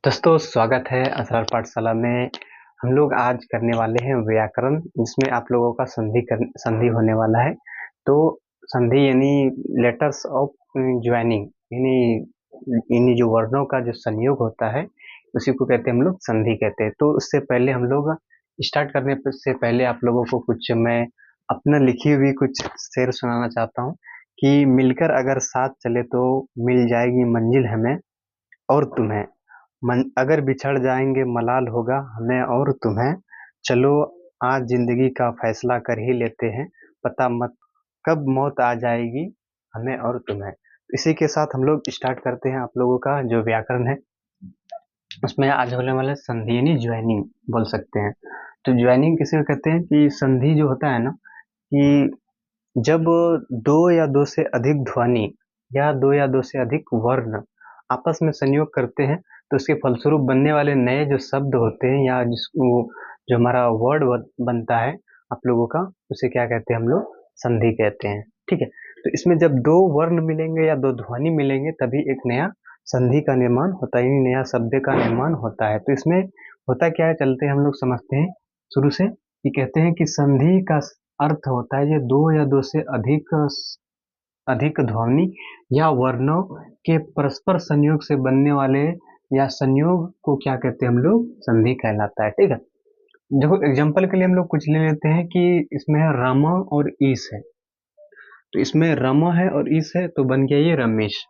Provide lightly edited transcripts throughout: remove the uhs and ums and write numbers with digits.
दोस्तों स्वागत है असरार पाठशाला में। हम लोग आज करने वाले हैं व्याकरण, जिसमें आप लोगों का संधि होने वाला है। तो संधि यानी लेटर्स ऑफ ज्वाइनिंग, यानी जो वर्णों का जो संयोग होता है उसी को कहते हैं हम लोग संधि कहते हैं। तो उससे पहले हम लोग स्टार्ट करने से पहले आप लोगों को कुछ मैं अपना लिखी हुई कुछ शेर सुनाना चाहता हूँ कि मिलकर अगर साथ चले तो मिल जाएगी मंजिल हमें और तुम्हें। अगर बिछड़ जाएंगे मलाल होगा हमें और तुम्हें। चलो आज जिंदगी का फैसला कर ही लेते हैं, पता मत कब मौत आ जाएगी हमें और तुम्हें। इसी के साथ हम लोग स्टार्ट करते हैं आप लोगों का जो व्याकरण है। उसमें आज होने वाला संधि यानी ज्वाइनिंग बोल सकते हैं। तो ज्वाइनिंग किसे कहते हैं कि संधि जो होता है ना, कि जब दो या दो से अधिक ध्वनि या दो या दो से अधिक वर्ण आपस में संयोग करते हैं तो उसके फलस्वरूप बनने वाले नए जो शब्द होते हैं या जिसको जो हमारा वर्ड बनता है आप लोगों का, उसे क्या कहते हैं हम लोग संधि कहते हैं। ठीक है। तो इसमें जब दो वर्ण मिलेंगे या दो ध्वनि मिलेंगे तभी एक नया संधि का निर्माण होता है, यानी नया शब्द का निर्माण होता है। तो इसमें होता क्या है, चलते हम लोग समझते हैं शुरू से। कि कहते हैं कि संधि का अर्थ होता है ये दो या दो से अधिक अधिक ध्वनि या वर्णों के परस्पर संयोग से बनने वाले या संयोग को क्या कहते हैं हम लोग संधि कहलाता है। ठीक है। देखो एग्जांपल के लिए हम लोग कुछ ले लेते हैं कि इसमें है रमा और ईश है। तो इसमें रमा है और ईश है तो बन गया ये रमेश।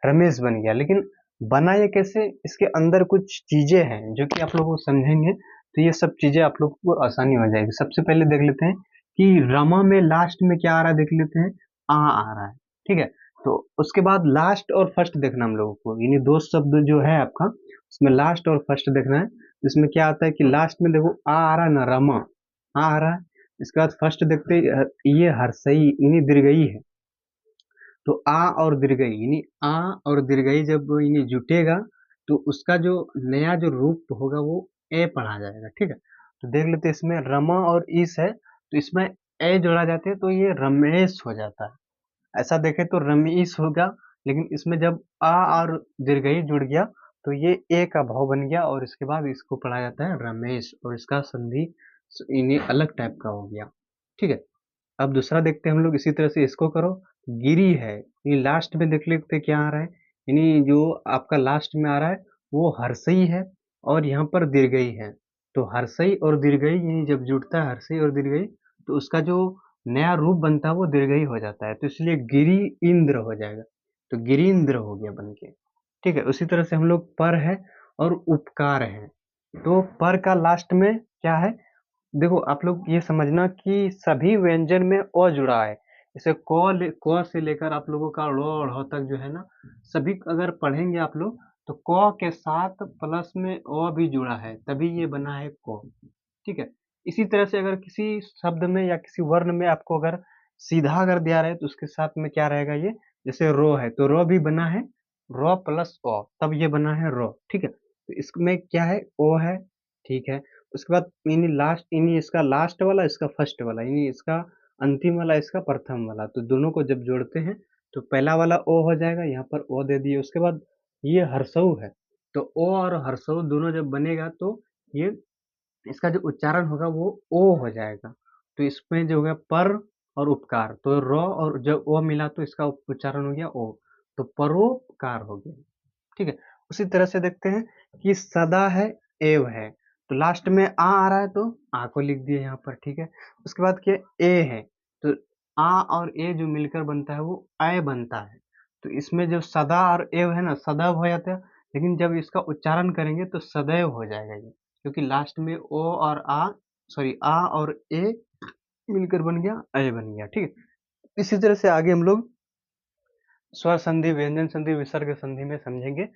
रमेश बन गया। लेकिन बना ये कैसे, इसके अंदर कुछ चीजें हैं जो कि आप लोग को समझेंगे तो ये सब चीजें आप लोग को आसानी हो जाएगी। सबसे पहले देख लेते हैं कि रमा में लास्ट में क्या आ रहा है, देख लेते हैं आ रहा है। ठीक है। तो उसके बाद लास्ट और फर्स्ट देखना हम लोगों को, यानी दो शब्द जो है आपका उसमें लास्ट और फर्स्ट देखना है। इसमें क्या आता है कि लास्ट में देखो आ रहा है ना, रमा आ रहा है। इसके बाद फर्स्ट देखते ये हर्षई यानी दीर्घई है। तो आ और दीर्घई यानी आ और दीर्घई जब यानी जुटेगा तो उसका जो नया जो रूप होगा वो ए पढ़ा जाएगा। ठीक है। तो देख लेते हैं इसमें रमा और ईस है तो इसमें ए जोड़ा जाते हैं तो ये रमेश हो जाता है। ऐसा देखे तो रमीश होगा। लेकिन इसमें जब आ और दीर्घई जुड़ गया तो ये ए का भाव बन गया और इसके बाद इसको पढ़ा जाता है रमेश और इसका संधि इन्हें अलग टाइप का हो गया। ठीक है। अब दूसरा देखते हैं हम लोग, इसी तरह से इसको करो। गिरी है, ये लास्ट में देख लेते क्या आ रहा है, यानी जो आपका लास्ट में आ रहा है वो हर्षई है और यहाँ पर दीर्घई है। तो हर्षई और दीर्घई यानी जब जुड़ता है हर्षई और दीर्घई तो उसका जो नया रूप बनता है वो दीर्घई हो जाता है। तो इसलिए गिरी इंद्र हो जाएगा। तो गिरीन्द्र हो गया बन के। ठीक है। उसी तरह से हम लोग पर है और उपकार है। तो पर का लास्ट में क्या है, देखो आप लोग ये समझना कि सभी व्यंजन में अ जुड़ा है। जैसे क से लेकर आप लोगों का ड़ और ह तक जो है ना, सभी अगर पढ़ेंगे आप लोग तो क के साथ प्लस में अ भी जुड़ा है तभी ये बना है क। ठीक है। इसी तरह से अगर किसी शब्द में या किसी वर्ण में आपको अगर सीधा अगर दिया रहे तो उसके साथ में क्या रहेगा ये, जैसे रो है तो रो भी बना है रो प्लस ओ तब ये बना है रो। ठीक है। तो इसमें क्या है ओ है। ठीक है। उसके बाद यानी लास्ट यानी इसका लास्ट वाला इसका फर्स्ट वाला यानी इसका अंतिम वाला इसका प्रथम वाला, तो दोनों को जब जोड़ते हैं तो पहला वाला ओ हो जाएगा, यहाँ पर ओ दे दिए। उसके बाद ये हर्षऊ है तो ओ और हर्षऊ दोनों जब बनेगा तो ये इसका जो उच्चारण होगा वो ओ हो जाएगा। तो इसमें जो होगा पर और उपकार, तो र और जब ओ मिला तो इसका उच्चारण हो गया ओ, तो परोपकार हो गया। ठीक है। उसी तरह से देखते हैं कि सदा है एव है तो लास्ट में आ रहा है तो आ को लिख दिए यहाँ पर। ठीक है। उसके बाद क्या ए है तो आ और ए जो मिलकर बनता है वो अय बनता है। तो इसमें जब सदा और एव है ना, सदैव हो जाता है। लेकिन जब इसका उच्चारण करेंगे तो सदैव हो जाएगा ये, क्योंकि लास्ट में ओ और आ, सॉरी आ और ए मिलकर बन गया अय बन गया। ठीक है। इसी तरह से आगे हम लोग स्वर संधि व्यंजन संधि विसर्ग संधि में समझेंगे।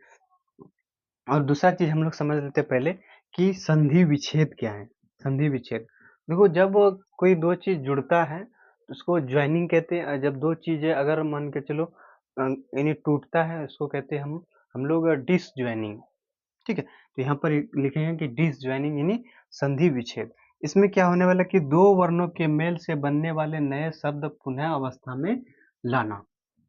और दूसरा चीज हम लोग समझ लेते हैं पहले कि संधि विच्छेद क्या है। संधि विच्छेद, देखो जब कोई दो चीज जुड़ता है तो उसको ज्वाइनिंग कहते हैं। जब दो चीजें अगर मान के चलो यानी टूटता है उसको कहते हैं हम लोग डिस ज्वाइनिंग। ठीक है। तो यहाँ पर लिखेंगे कि डिस ज्वाइनिंग यानी संधि विच्छेद। इसमें क्या होने वाला है कि दो वर्णों के मेल से बनने वाले नए शब्द पुनः अवस्था में लाना,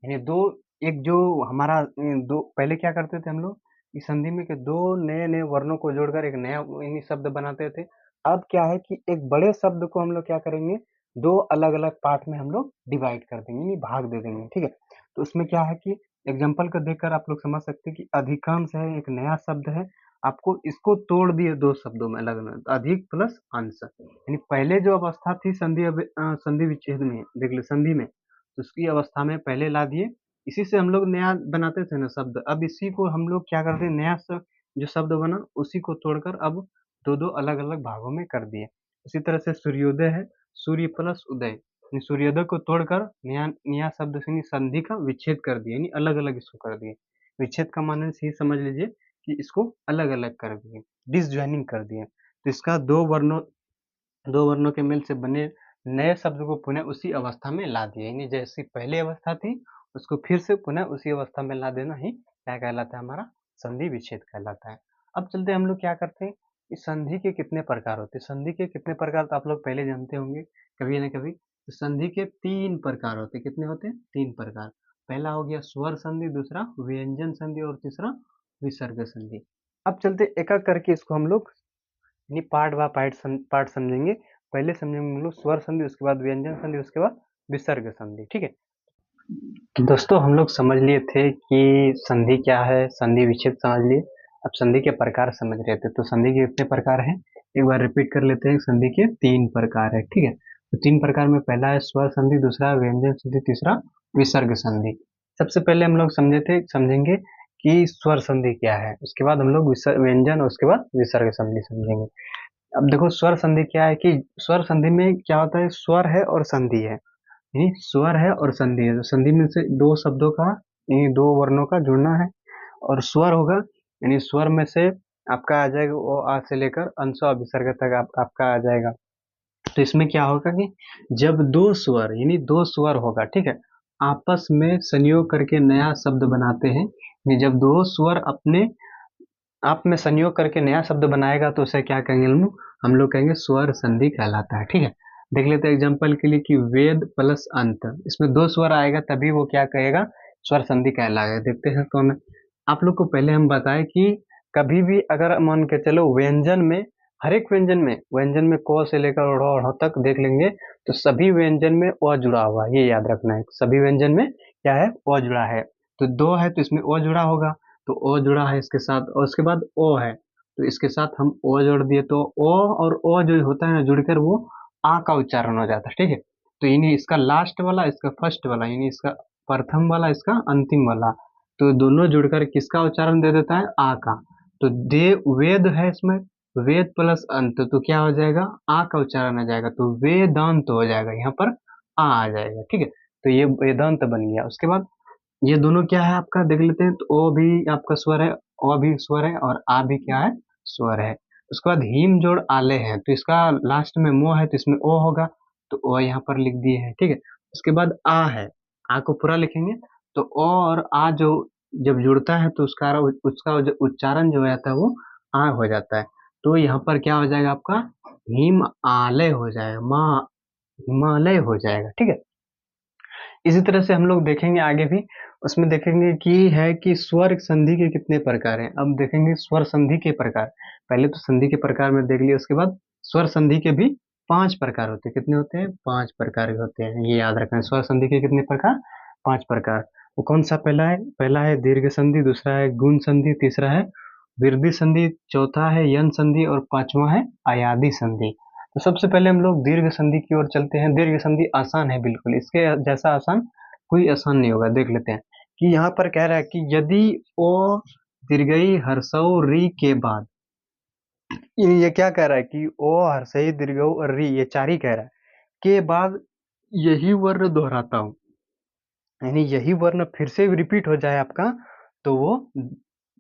यानी दो एक जो हमारा दो पहले क्या करते थे हम लोग इस संधि में के दो नए नए वर्णों को जोड़कर एक नया यानी शब्द बनाते थे। अब क्या है कि एक बड़े शब्द को हम लोग क्या करेंगे, दो अलग अलग पार्ट में हम लोग डिवाइड कर देंगे, यानी भाग दे देंगे, ठीक है। तो उसमें क्या है कि एग्जाम्पल को देखकर आप लोग समझ सकते हैं कि अधिकांश है एक नया शब्द है, आपको इसको तोड़ दिए दो शब्दों में अलग अलग, अधिक प्लस अंश, यानी पहले जो अवस्था थी संधि विच्छेद में, देख लो संधि में, तो उसकी अवस्था में पहले ला दिए, इसी से हम लोग नया बनाते थे ना शब्द, अब इसी को हम लोग क्या करते हैं, नया जो शब्द बना उसी को तोड़कर अब दो दो अलग अलग भागों में कर दिए। उसी तरह से सूर्योदय है, सूर्य प्लस उदय, यानी सूर्योदय को तोड़कर नया नया शब्द से संधि का विच्छेद कर दिया, यानी अलग अलग इसको कर दिए। विच्छेद का माने से ही समझ लीजिए कि इसको अलग अलग कर दिए, डिसजॉइनिंग कर दिए। तो इसका दो वर्णों के मेल से बने नए शब्द को पुनः उसी अवस्था में ला दिया, यानी जैसी पहली अवस्था थी उसको फिर से पुनः उसी अवस्था में ला देना ही क्या कहलाता है, हमारा संधि विच्छेद कहलाता है। अब चलते हम लोग क्या करते हैं, इस संधि के कितने प्रकार होते हैं, संधि के कितने प्रकार तो आप लोग पहले जानते होंगे कभी ना कभी। तो संधि के तीन प्रकार होते हैं, कितने होते हैं, तीन प्रकार। पहला हो गया स्वर संधि, दूसरा व्यंजन संधि और तीसरा विसर्ग संधि। अब चलते एक एक करके इसको हम लोग यानी पार्ट बाय पार्ट समझेंगे। पहले समझेंगे हम लोग स्वर संधि, उसके बाद व्यंजन संधि, उसके बाद विसर्ग संधि, ठीक है। तो दोस्तों हम लोग समझ लिए थे कि संधि क्या है, संधि विच्छेद समझ लिए, अब संधि के प्रकार समझ रहे थे। तो संधि के कितने प्रकार हैं, एक बार रिपीट कर लेते हैं। संधि के तीन प्रकार है, ठीक है। तो तीन प्रकार में पहला है स्वर संधि, दूसरा व्यंजन संधि, तीसरा विसर्ग संधि। सबसे पहले हम लोग समझेंगे कि स्वर संधि क्या है, उसके बाद हम लोग व्यंजन और उसके बाद विसर्ग संधि समझेंगे। अब देखो स्वर संधि क्या है कि स्वर संधि में क्या होता है, स्वर है और संधि है, यानी स्वर है और संधि है। तो संधि में से दो शब्दों का यानी दो वर्णों का जुड़ना है, और स्वर होगा यानी स्वर में से आपका आ जाएगा ओ आ से लेकर अंश और विसर्ग तक आपका आ जाएगा। तो इसमें क्या होगा कि जब दो स्वर यानी दो स्वर होगा, ठीक है, आपस में संयोग करके नया शब्द बनाते हैं, यानी जब दो स्वर अपने आप में संयोग करके नया शब्द बनाएगा तो उसे क्या कहेंगे हम लोग कहेंगे स्वर संधि कहलाता है, ठीक है। देख लेते हैं एग्जांपल के लिए कि वेद प्लस अंत, इसमें दो स्वर आएगा तभी वो क्या कहेगा, स्वर संधि कहलाएगा। देखते हैं कौन। आप लोग को पहले हम बताएं कि कभी भी अगर मान के चलो व्यंजन में, हर एक व्यंजन में क से लेकर ढ़ तक देख लेंगे, तो सभी व्यंजन में अ जुड़ा हुआ है, ये याद रखना है, सभी व्यंजन में क्या है, अ जुड़ा है। तो दो है तो इसमें अ जुड़ा होगा, तो ओ जुड़ा है इसके साथ, और उसके बाद ओ है तो इसके साथ हम ओ जोड़ दिए, तो ओ और ओ जो होता है ना जुड़कर वो आ का उच्चारण हो जाता है, ठीक है। तो यानी इसका लास्ट वाला, इसका फर्स्ट वाला, यानी इसका प्रथम वाला, इसका अंतिम वाला, तो दोनों जुड़कर किसका उच्चारण दे देता है, आ का। तो दे वेद है इसमें, वेद प्लस अंत, तो क्या हो जाएगा, आ का उच्चारण आ जाएगा, तो वेदांत हो जाएगा, यहाँ पर आ जाएगा, ठीक है। तो ये वेदांत बन गया। उसके बाद ये दोनों क्या है आपका देख लेते हैं, तो ओ भी आपका स्वर है, ओ भी स्वर है, और आ भी क्या है, स्वर है। उसके बाद हिम जोड़ आले है, तो इसका लास्ट में मो है तो इसमें ओ होगा, तो ओ यहाँ पर लिख दिए है, ठीक है। उसके बाद आ है, आ को पूरा लिखेंगे, तो ओ और आ जो जब जुड़ता है तो उसका उसका जो उच्चारण जो रहता है वो आ हो जाता है। तो यहाँ पर क्या हो जाएगा आपका, हिम आलय हो जाएगा, माँ हिमालय हो जाएगा, ठीक है। इसी तरह से हम लोग देखेंगे आगे भी, उसमें देखेंगे कि है कि स्वर संधि के कितने प्रकार हैं। अब देखेंगे स्वर संधि के प्रकार, पहले तो संधि के प्रकार में देख लिया, उसके बाद स्वर संधि के भी पांच प्रकार होते हैं। कितने होते हैं, पांच प्रकार के होते हैं, ये याद रखना है। स्वर संधि के कितने प्रकार, पांच प्रकार। वो कौन सा पहला है दीर्घ संधि, दूसरा है गुण संधि, तीसरा है वृद्धि संधि, चौथा है यन संधि, और पांचवा है अयादि संधि। तो सबसे पहले हम लोग दीर्घ संधि की ओर चलते हैं। दीर्घ संधि आसान है बिल्कुल, इसके जैसा आसान कोई आसान नहीं होगा। देख लेते हैं कि यहाँ पर कह रहा है कि यदि ओ दीर्घई हर्षऊ री के बाद, ये क्या कह रहा है कि ओ हर्षई दीर्घऊ और री, ये चार ही कह रहा है, के बाद यही वर्ण दोहराता हूँ, यानी यही वर्ण फिर से रिपीट हो जाए आपका, तो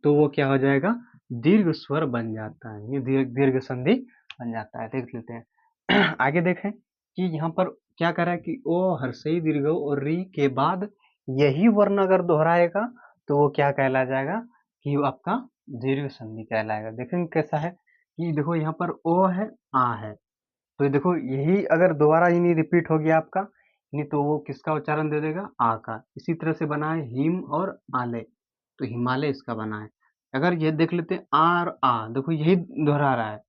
वो क्या हो जाएगा, दीर्घ स्वर बन जाता है, ये दीर्घ संधि बन जाता है। देख लेते हैं आगे देखें कि यहाँ पर क्या कर रहा है कि ओ हर्षई दीर्घ और री के बाद यही वर्ण अगर दोहराएगा तो वो क्या कहला जाएगा, कि वो आपका दीर्घ संधि कहलाएगा। देखेंगे कैसा है कि देखो यहाँ पर ओ है, आ है, तो देखो यही अगर दोबारा ही नहीं रिपीट हो गया आपका, नहीं तो वो किसका उच्चारण दे देगा, आ का। इसी तरह से बना है हिम और आले, तो हिमालय इसका बना है। अगर ये देख लेते हैं आ और आ, देखो यही दोहरा रहा है,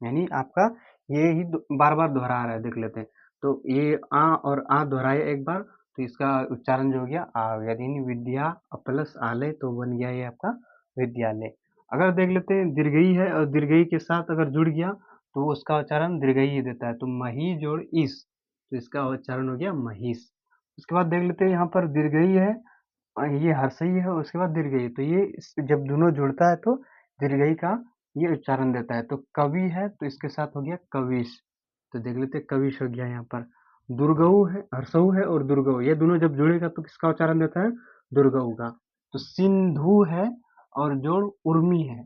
यानी आपका ये ही बार बार दोहरा रहा है, देख लेते हैं। तो ये आ और आ दोहराया एक बार, तो इसका उच्चारण जो हो गया आ हो गया, यानी विद्या प्लस आलय, तो बन गया ये आपका विद्यालय। अगर देख लेते हैं दीर्घई है और दीर्घई के साथ अगर जुड़ गया तो उसका उच्चारण दीर्घई ही देता है, तो मही जोड़ इस, तो इसका उच्चारण हो गया महिष। उसके बाद देख लेते हैं यहाँ पर दीर्घई है, ये हर्षई है, उसके बाद दीर्घई, तो ये जब दोनों जुड़ता है तो दीर्घई का ये उच्चारण देता है। तो कवि है तो इसके साथ हो गया कविश, तो देख लेते हैं कविश हो गया यहाँ पर। दुर्गऊ है, हर्षऊ है और दुर्गऊ, ये दोनों जब जुड़ेगा तो किसका उच्चारण देता है, दुर्गऊ का। तो सिंधु है और जोड़ उर्मी है,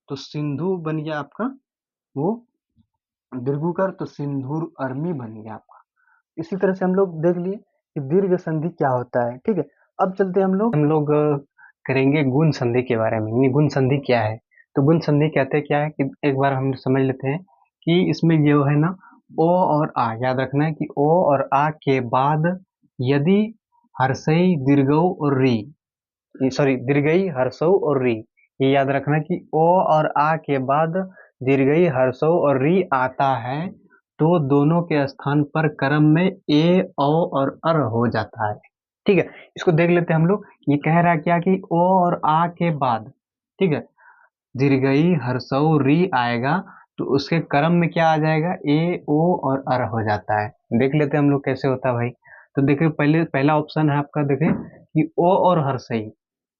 तो सिंधु बन गया आपका वो दीर्घुकर, तो सिंधुर अरमी बन गया आपका। इसी तरह से हम लोग देख लिए कि दीर्घ संधि क्या होता है, ठीक है। अब चलते हम लोग करेंगे गुण संधि के बारे में। ये गुण संधि क्या है, तो गुण संधि कहते हैं क्या है कि एक बार हम समझ लेते हैं कि इसमें जो है ना ओ और आ, याद रखना है कि ओ और आ के बाद यदि हर्षई दीर्घऊ और री, सॉरी दीर्घई हर्षऊ और री, ये याद रखना कि ओ और आ के बाद दीर्घई हर्षऊ और री आता है तो दोनों के स्थान पर क्रम में ए ओ और अर हो जाता है, ठीक है। इसको देख लेते हैं हम लोग, ये कह रहा है क्या कि ओ और आ के बाद, ठीक है, दीर्घई हर्षऊ री आएगा तो उसके क्रम में क्या आ जाएगा, ए ओ और अर हो जाता है। देख लेते हैं हम लोग कैसे होता है भाई। तो देखिए पहले पहला ऑप्शन है आपका, देखें कि ओ और हर्षई,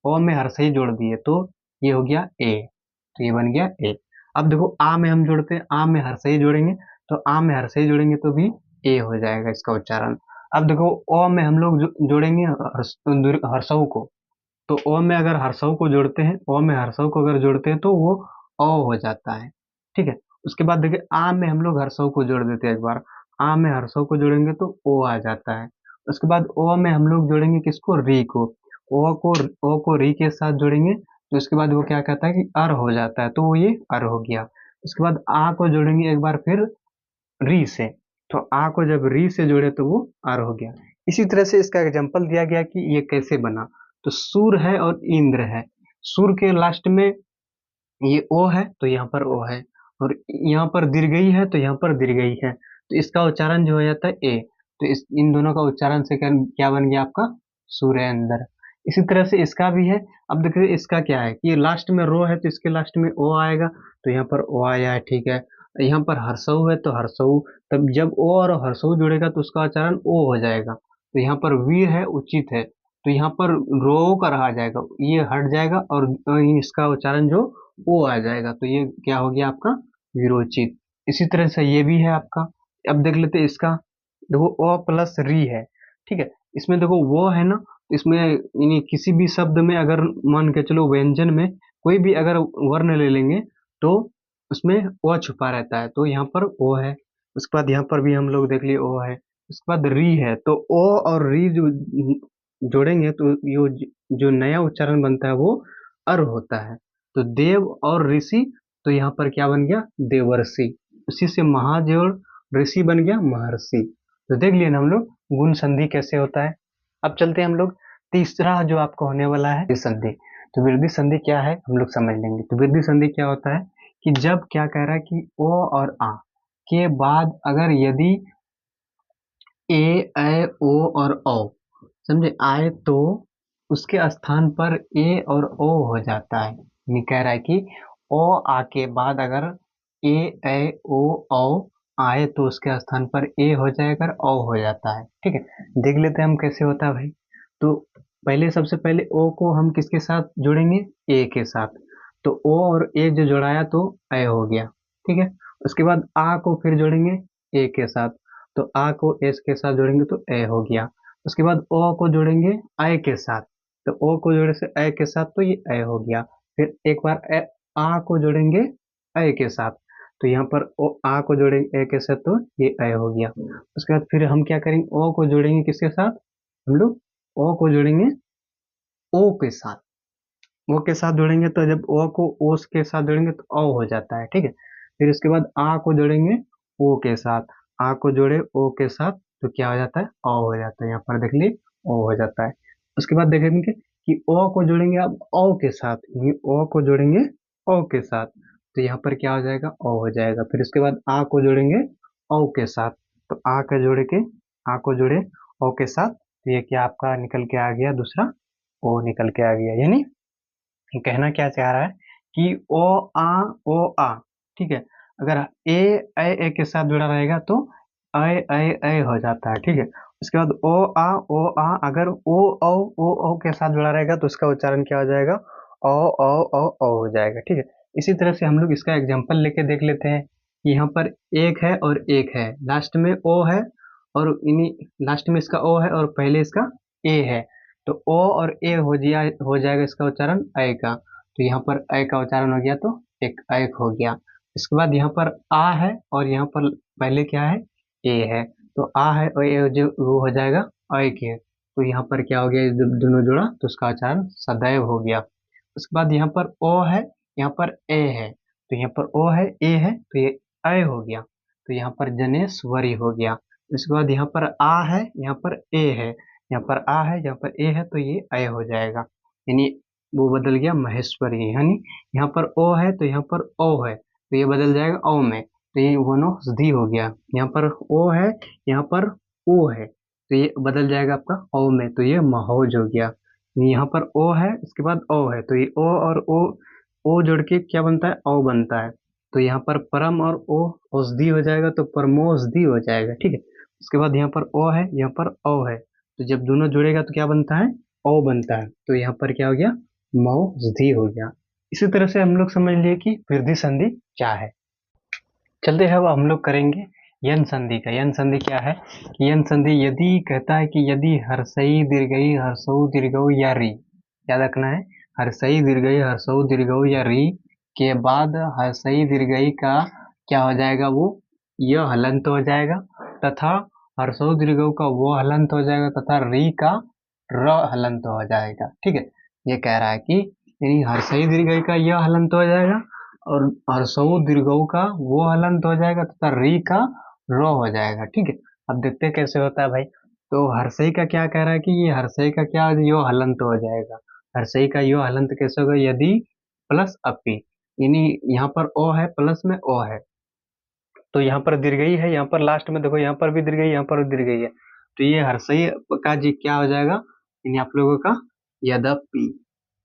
ओ में हर्षई जोड़ दिए तो ये हो गया ए, तो ये बन गया ए। अब देखो आ में हम जोड़ते हैं, आ में हर्षई जोड़ेंगे, तो आ में हर्षई जोड़ेंगे तो भी ए हो जाएगा इसका उच्चारण। अब देखो ओ में हम लोग जोड़ेंगे हर्षऊ को, तो ओ में अगर हर्षऊ को जोड़ते हैं, ओ में हर्षऊ को अगर जोड़ते हैं तो वो ओ हो जाता है, ठीक है। उसके बाद देखिए आ में हम लोग हर्षऊ को जोड़ देते हैं एक बार, आ में हर्षऊ को जोड़ेंगे तो ओ आ जाता है। उसके बाद ओ में हम लोग जोड़ेंगे किसको, री को, ओ को, ओ को री के साथ जोड़ेंगे तो उसके बाद वो क्या कहता है कि अर हो जाता है, तो वो ये अर हो गया। उसके बाद आ को जोड़ेंगे एक बार फिर री से, तो आ को जब री से जोड़े तो वो आर हो गया। इसी तरह से इसका एग्जांपल दिया गया कि ये कैसे बना। तो सूर है और इंद्र है, सूर के लास्ट में ये ओ है तो यहाँ पर ओ है, और यहाँ पर दीर्घई है तो यहाँ पर दीर्घई है, तो इसका उच्चारण जो हो जाता है ए। तो इस इन दोनों का उच्चारण से क्या बन गया आपका, सुरेंद्र। इसी तरह से इसका भी है। अब देखिए इसका क्या है कि ये लास्ट में रो है तो इसके लास्ट में ओ आएगा, तो यहाँ पर ओ आया है, ठीक है। यहाँ पर हर्षऊ है तो हर्षऊ, तब जब ओ और हर्षऊ जुड़ेगा तो उसका उच्चारण ओ हो जाएगा। तो यहाँ पर वीर है उचित है, तो यहाँ पर रो का रहा जाएगा, ये हट जाएगा और इसका उच्चारण जो ओ आ जाएगा, तो ये क्या हो गया आपका विरोचित। इसी तरह से ये भी है आपका। अब देख लेते हैं इसका, देखो ओ प्लस री है, ठीक है। इसमें देखो वो है ना, इसमें यानी किसी भी शब्द में अगर मान के चलो व्यंजन में कोई भी अगर वर्ण ले लेंगे तो उसमें ओ छुपा रहता है, तो यहाँ पर ओ है। उसके बाद यहाँ पर भी हम लोग देख लिए ओ है। उसके बाद री है, तो ओ और री जो जोड़ेंगे तो ये जो नया उच्चारण बनता है वो अर होता है। तो देव और ऋषि, तो यहाँ पर क्या बन गया, देवर्षि। उसी से महादेव ऋषि बन गया महर्षि। तो देख लिए ना हम लोग गुण संधि कैसे होता है। अब चलते हैं हम लोग तीसरा जो आपको होने वाला है वृद्धि संधि। तो वृद्धि संधि क्या है हम लोग समझ लेंगे। तो वृद्धि संधि क्या होता है कि जब क्या कह रहा है कि ओ और आ के बाद अगर यदि ए ऐ ओ और औ समझे आए तो उसके स्थान पर ए और ओ हो जाता है। ये कह रहा है कि ओ आ के बाद अगर ए ऐ ओ औ आए तो उसके स्थान पर ए हो जाएगा और ओ हो जाता है, ठीक है। देख लेते हैं हम कैसे होता है भाई। तो पहले सबसे पहले ओ को हम किसके साथ जोड़ेंगे, ए के साथ, तो ओ और ए जो जोड़ाया तो ए हो गया, ठीक है। उसके बाद आ को फिर जोड़ेंगे ए के साथ, तो आ को एस के साथ जोड़ेंगे तो ए हो गया। उसके बाद ओ को जोड़ेंगे आई के साथ, तो ओ को जोड़े से ए के साथ तो ये ए हो गया। फिर एक बार आ को जोड़ेंगे ए के साथ, तो यहाँ पर ओ आ को जोड़ेंगे ए के साथ तो ये ए हो गया। उसके बाद फिर हम क्या करेंगे, ओ को जोड़ेंगे किसके साथ, हम लोग ओ को जोड़ेंगे ओ के साथ, ओ के साथ जोड़ेंगे तो जब ओ को ओ के साथ जोड़ेंगे तो ओ हो जाता है, ठीक है। फिर उसके बाद आ को जोड़ेंगे ओ के साथ, आ को जोड़े ओ के साथ तो क्या हो जाता है, ओ हो जाता है। यहाँ पर देख लिए ओ हो जाता है। उसके बाद देखेंगे कि ओ को जोड़ेंगे अब औ के साथ, यानी ओ को जोड़ेंगे औ के साथ, तो यहाँ पर क्या हो जाएगा, ओ हो जाएगा। फिर उसके बाद आ को जोड़ेंगे औ के साथ, तो आ के जोड़े के, आ को जोड़े ओ के साथ, तो ये क्या आपका निकल के आ गया, दूसरा ओ निकल के आ गया। यानी कहना क्या चाह रहा है कि ओ आ, ठीक है। अगर ए के साथ जुड़ा रहेगा तो ए हो जाता है, ठीक है। उसके बाद ओ आ, अगर ओ के साथ जुड़ा रहेगा तो उसका उच्चारण क्या हो जाएगा, ओ हो जाएगा, ठीक है। इसी तरह से हम लोग इसका एग्जाम्पल लेके देख लेते हैं। यहाँ पर एक है और एक है, लास्ट में ओ है, और इन्हीं लास्ट में इसका ओ है और पहले इसका ए है, तो ओ और ए हो जाएगा इसका उच्चारण ऐ का। तो यहाँ पर ऐ का उच्चारण हो गया तो एक ऐक हो गया। इसके बाद यहाँ पर आ है और यहाँ पर पहले क्या है, ए है, तो आ है और ए जो वो हो जाएगा ऐ के, तो यहाँ पर क्या हो गया, जब दोनों जुड़ा तो उसका उच्चारण सदैव हो गया। उसके बाद यहाँ पर ओ है, यहाँ पर ए है, तो यहाँ पर ओ है ए है तो ये ऐ हो गया, तो यहाँ पर जनेश्वरी हो गया। उसके बाद यहाँ पर आ है, यहाँ पर ए है, यहाँ पर आ है, यहाँ पर ए है, तो ये ऐ हो जाएगा, यानी वो बदल गया महेश्वरी। यानी यहाँ पर ओ है तो यहाँ पर ओ है, तो ये बदल जाएगा ओ में, तो ये वनौषधि हो गया। यहाँ पर ओ है, यहाँ पर ओ है, तो ये बदल जाएगा आपका ओ में, तो ये महोज हो गया। यहाँ पर ओ है, इसके बाद ओ है, तो ये ओ और ओ जोड़ के क्या बनता है, ओ बनता है, तो यहाँ पर परम और ओ औषधि हो जाएगा, तो परमोषधि हो जाएगा, ठीक है। उसके बाद यहाँ पर ओ है, यहाँ पर ओ है, तो जब दोनों जुड़ेगा तो क्या बनता है, ओ बनता है, तो यहाँ पर क्या हो गया, मौषधि हो गया। इसी तरह से हम लोग समझ लिए कि वृद्धि संधि क्या है। चलते हैं अब हम लोग करेंगे यन संधि का। यन संधि क्या है कि यन संधि यदि कहता है कि यदि हर्षई दीर्घई हर्षऊ दीर्घऊ या री, याद रखना है, हर्षई दीर्घई हर्षऊ दीर्घऊ या री के बाद हर्षई दीर्घई का क्या हो जाएगा, वो य हलंत हो जाएगा, तथा हर्षऊ दीर्घऊ का वो हलंत हो जाएगा, तथा री का र हलंत हो जाएगा, ठीक है। ये कह रहा है कि यानी हर्षई दीर्घई का यह हलंत हो जाएगा और हर्षऊ दीर्घऊ का वो हलंत हो जाएगा, तथा री का रो हो जाएगा, ठीक है। अब देखते हैं कैसे होता है भाई। तो हर्षई का क्या कह रहा है कि ये हर्षई का क्या यो हलंत हो जाएगा। हर्षई का यो हलंत कैसे होगा, यदि प्लस अपी, यानी यहाँ पर ओ है, प्लस में ओ है, तो यहाँ पर दीर्घई है, यहाँ पर लास्ट में देखो, यहाँ पर भी दीर्घई, यहाँ पर भी दीर्घई है, तो ये हर्षई का जी क्या हो जाएगा, यानी आप लोगों का यद्यपि,